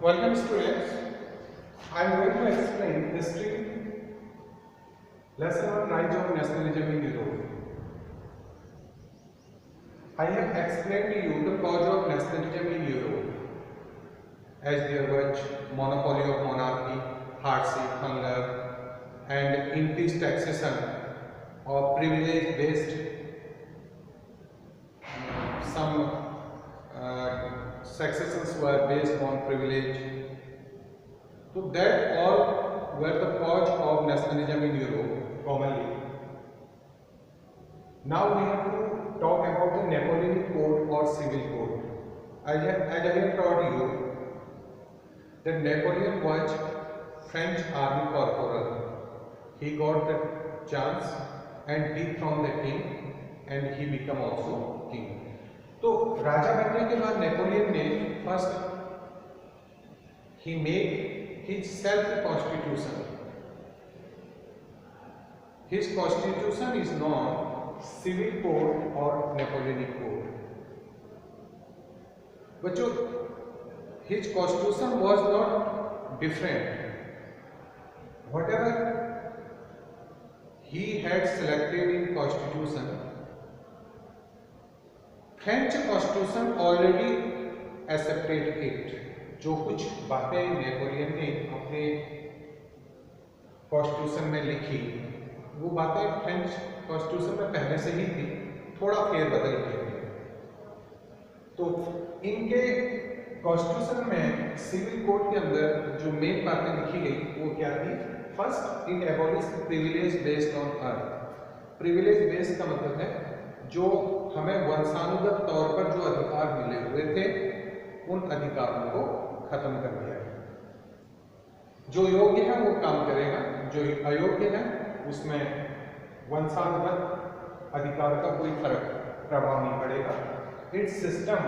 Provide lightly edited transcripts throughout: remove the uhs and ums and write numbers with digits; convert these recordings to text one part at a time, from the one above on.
Welcome students. I am going to explain history lesson on rise of nationalism in Europe. I have explained to you the cause of nationalism in Europe as there was monopoly of monarchy, hardship, hunger and increased taxation or privilege based some successions were based on privilege. So that all were the cause of nationalism in Europe commonly. Now we have to talk about the Napoleonic Code or Civil Code. As I have told you that Napoleon was French army corporal. He got the chance and dethroned the king and he became also king. तो राजा बनने के बाद Napoleon ने first ही made his self constitution. His constitution is non civil code और Napoleonic code. बच्चों, his constitution was not different. Whatever he had selected in constitution, French constitution already accepted it. जो कुछ बातें नेपोलियन ने अपने constitution में लिखी वो बातें फ्रेंच कॉन्स्टिट्यूशन में पहले से ही थी, थोड़ा फेरबदल किए थे. तो इनके कॉन्स्टिट्यूशन में सिविल कोड के अंदर जो मेन बातें लिखी गई वो क्या थी? First, it abolish privilege based on earth. Privilege based का मतलब है जो हमें वंशानुगत तौर पर जो अधिकार मिले हुए थे उन अधिकारों को खत्म कर दिया है. जो योग्य है वो काम करेगा, जो अयोग्य है उसमें वंशानुगत अधिकार का कोई फर्क प्रभाव नहीं पड़ेगा. Its system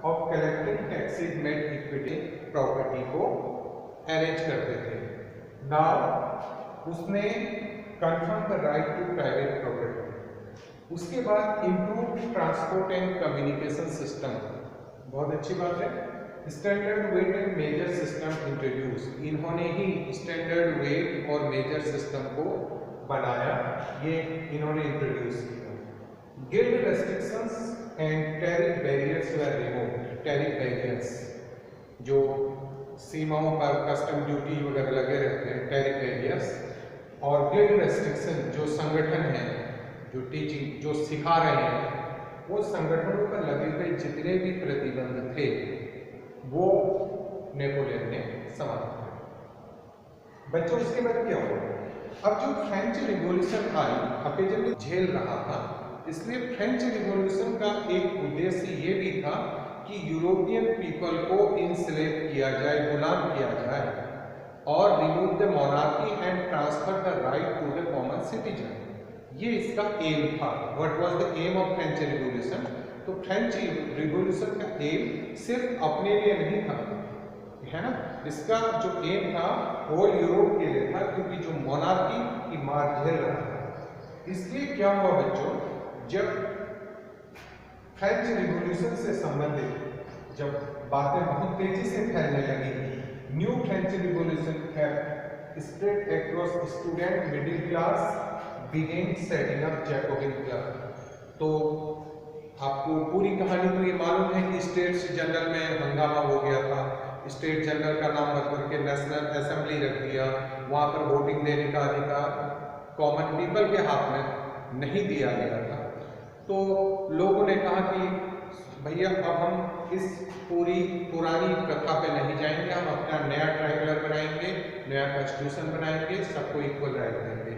of collecting taxes made equity property को अरेंज करते थे. नाउ उसने confirm the right to private property. उसके बाद improve transport and communication system. बहुत अच्छी बात है. Standard weight and measure system introduce. इन्होंने ही स्टैंडर्ड वेट और मेजर सिस्टम को बनाया, ये इन्होंने इंट्रोड्यूस किया. Guild restrictions and tariff barriers were removed. Tariff barriers जो सीमाओं पर कस्टम ड्यूटी वगैरह लगे रहते हैं, टैरिफ बैरियर्स. और गिल्ड रेस्ट्रिक्शन जो संगठन है जो टीचिंग जो सिखा रहे हैं वो संगठनों पर लगे हुए जितने भी प्रतिबंध थे वो नेपोलियन ने समाप्त किया. बच्चों, उसके बाद क्या हुआ? अब जो फ्रेंच रिवॉल्यूशन आई, अपेजल झेल रहा था, इसलिए फ्रेंच रिवॉल्यूशन का एक उद्देश्य ये भी था कि यूरोपियन पीपल को इनस्लेव किया जाए, गुलाम किया जाए और remove the monarchy and transfer the right to the common citizen. ये इसका एम था. What was the aim of French revolution? तो फ्रेंच रिवॉल्यूशन का एम सिर्फ अपने लिए नहीं था, है ना. इसका जो एम था होल यूरोप के लिए था, क्योंकि जो मोनार्की की मार झेल रहा था. इसलिए क्या हुआ बच्चों, जब फ्रेंच रिवॉल्यूशन से संबंधित जब बातें बहुत तेजी से फैलने लगी, new French revolution spread across student middle class begin setting up Jacobin club. तो आपको पूरी कहानी तो ये मालूम है कि स्टेट्स जनरल में हंगामा हो गया था. स्टेट जनरल का नाम मत करके नेशनल असेंबली रख दिया. वहाँ पर वोटिंग देने का अधिकार कॉमन पीपल के हाथ में नहीं दिया गया था. तो लोगों ने कहा कि भैया अब हम इस पूरी पुरानी प्रथा पे नहीं जाएंगे, हम अपना नया ट्राइब्यूनल बनाएंगे, नया कॉन्स्टिट्यूशन बनाएंगे, सबको इक्वल राइट देंगे,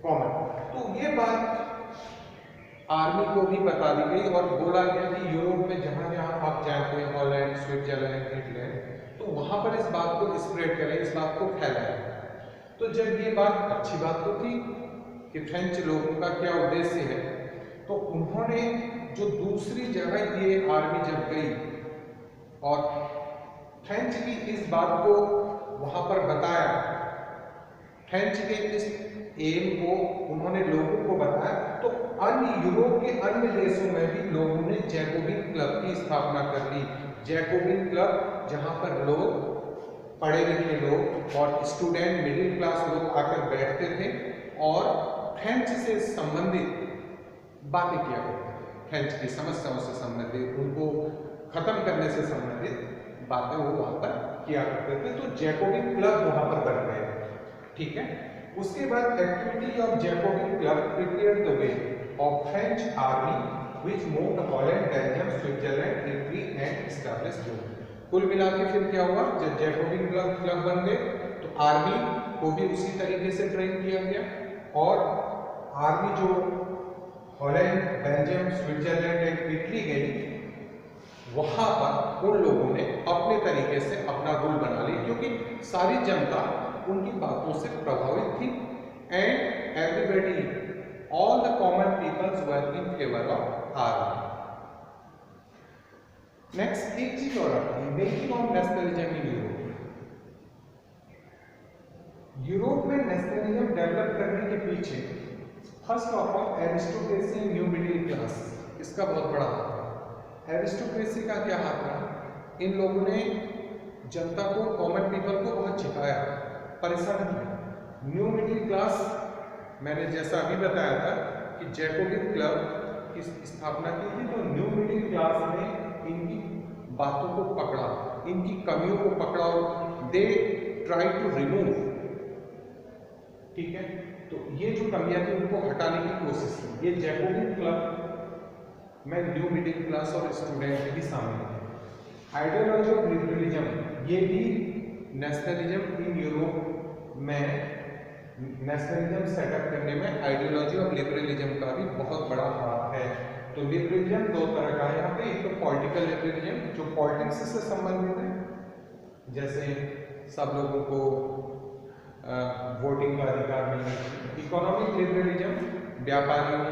कॉमन. तो ये बात आर्मी को भी बता दी गई और बोला गया कि यूरोप में जहां जहां आप जाते हैं, हॉलैंड, स्विट्जरलैंड, इंग्लैंड, तो वहां पर इस बात को स्प्रेड करें, इस बात को फैलाएं. तो जब ये बात अच्छी बात तो थी कि फ्रेंच लोगों का क्या उद्देश्य है, तो उन्होंने जो दूसरी जगह ये आर्मी जब गई और फ्रेंच की इस बात को वहां पर बताया, फ्रेंच के इस एम को उन्होंने लोगों को बताया, तो अन्य यूरोप के अन्य देशों में भी लोगों ने जैकोबिन क्लब की स्थापना कर ली। जैकोबिन क्लब जहां पर लोग, पढ़े लिखे लोग और स्टूडेंट, मिडिल क्लास लोग आकर बैठते थे और फ्रेंच से संबंधित बातें किया करते थे, फ्रेंच की समस्याओं से संबंधित, उनको खत्म करने से संबंधित बातें वो वहां पर किया करते थे। तो जैकोबिन क्लब वहां पर बन गए, ठीक है। उसके बाद activity of Jacobin club prepared the way of French army which moved Holland, Belgium, Switzerland, Italy and established Rome. कुल मिला के फिर क्या हुआ, जब जैकोबिन क्लब बन गए तो आर्मी को भी उसी तरीके से ट्रेन किया गया और आर्मी जो Holland, Belgium, Switzerland and Italy गई, वहां पर उन लोगों ने अपने तरीके से अपना रूल बना ली, क्योंकि सारी जनता उनकी बातों से प्रभावित थी। And everybody, all the common peoples were in favour of army. Next एक चीज और आती है, making of nationalism in Europe. Europe में नेशनलिज्म डेवलप करने के पीछे first of all aristocracy, new middle class, इसका बहुत बड़ा हाथ है। एरिस्टोक्रेसी का क्या हाथ रहा, इन लोगों ने जनता को, कॉमन पीपल को बहुत छिपाया, परेशान किया। न्यू मिडिल क्लास, मैंने जैसा अभी बताया था कि जैकोबिन क्लब की स्थापना की थी, तो न्यू मिडिल क्लास ने इनकी बातों को पकड़ा, इनकी कमियों को पकड़ा और दे ट्राई टू रिमूव, ठीक है। तो ये जो कमियां थी उनको हटाने की कोशिश की। ये जैकोबिन क्लब में न्यू मिडिल क्लास और स्टूडेंट भी शामिल है। आइडियोलॉजी ऑफ लिबरलिज्म, ये भी नेशनलिज्म इन यूरोप में, नेशनलिज्म सेटअप करने में आइडियोलॉजी ऑफ लिबरलिज्म का भी बहुत बड़ा हाथ है। तो लिबरलिज्म दो तरह का है यहाँ पे, एक तो पॉलिटिकल लिबरलिज्म जो पॉलिटिक्स से संबंधित है, जैसे सब लोगों को वोटिंग का अधिकार मिलना चाहिए। इकोनॉमिक लिबरलिज्म, व्यापारियों,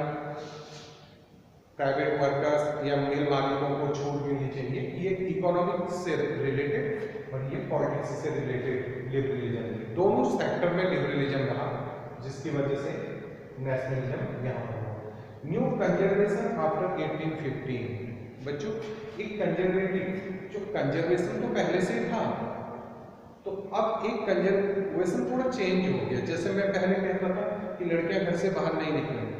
प्राइवेट वर्कर्स या मिल मालिकों को छूट मिलनी चाहिए, ये इकोनॉमिक से रिलेटेड और ये पॉलिटिक्स से रिलेटेड लिबरलिज्म। दोनों सेक्टर में लिबरलिज्म रहा, जिसकी वजह से नेशनलिज्म यहाँ पर। न्यू कंजर्वेशन आफ्टर 1815, बच्चों एक कंजर्वेटिव, जो कंजर्वेशन तो पहले से था, तो अब एक कंजर्वेशन थोड़ा चेंज हो गया। जैसे मैं पहले कहता था कि लड़कियां घर से बाहर नहीं निकलेंगी,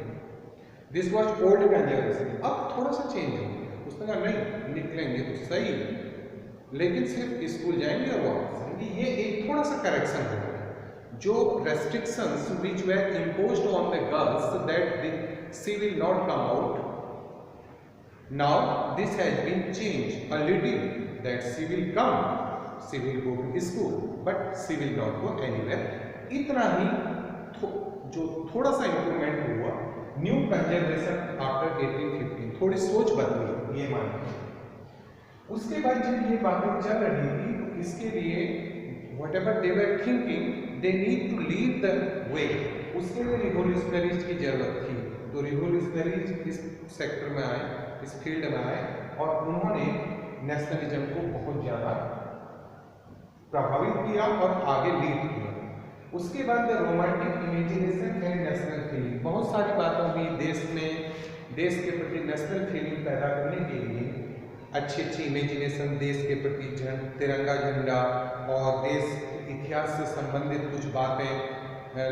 दिस वॉज ओल्ड कंजर्वेशन, अब थोड़ा सा चेंज हो गया। उसने कहा नहीं निकलेंगे तो सही, लेकिन सिर्फ स्कूल जाएंगे और वापस आएंगे। ये एक थोड़ा सा करेक्शन हो गया। जो restrictions which were imposed on the girls that she will not come out, now this has been changed a little, that she will come, she will go to school but she will not go anywhere। इतना ही जो थोड़ा सा improvement हुआ, new conservation after 1815, थोड़ी सोच बदली, ये मानिए। उसके बाद जब ये बातें चल रही थी तो इसके लिए whatever they were thinking, they need to lead the way, उसके लिए रिवोल्यूशनरीज की जरूरत थी। तो रिवोल्यूशनरीज इस सेक्टर में आए, इस फील्ड में आए और उन्होंने नेशनलिज्म को बहुत ज़्यादा प्रभावित किया और आगे लीड किया। उसके बाद the romantic imagination and national feeling, बहुत सारी बातों भी देश में, देश के प्रति नेशनल फीलिंग पैदा करने के लिए अच्छी अच्छी इमेजिनेशन, देश के प्रति तिरंगा झंडा और देश इतिहास से संबंधित कुछ बातें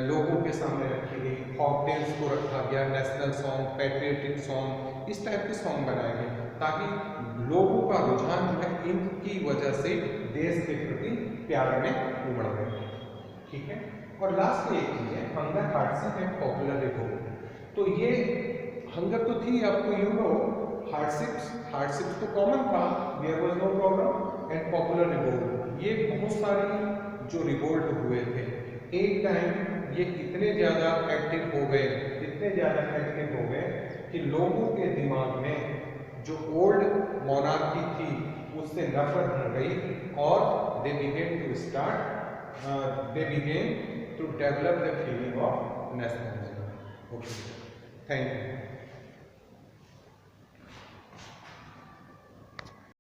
लोगों के सामने रखी गई। फॉकटेल्स को रखा गया, नेशनल सॉन्ग, पैट्रियटिक सॉन्ग, इस टाइप के सॉन्ग बनाए गए ताकि लोगों का रुझान जो है इनकी वजह से देश के प्रति प्यार में उमड़ गए, ठीक है। और लास्ट में एक चीज है, hunger, hardship and popular revolt. तो ये हंगर तो थी, आपको यू नो, हार्डशिप्स तो कॉमन था, there was no problem, and popular revolt, ये बहुत सारी जो रिवोल्ट हुए थे एक टाइम, ये इतने ज़्यादा एक्टिव हो गए, इतने ज़्यादा एक्टिव हो गए कि लोगों के दिमाग में जो ओल्ड मोनार्की थी उससे नफरत हो गई और they begin to develop the feeling of nationalism. Okay, thank you.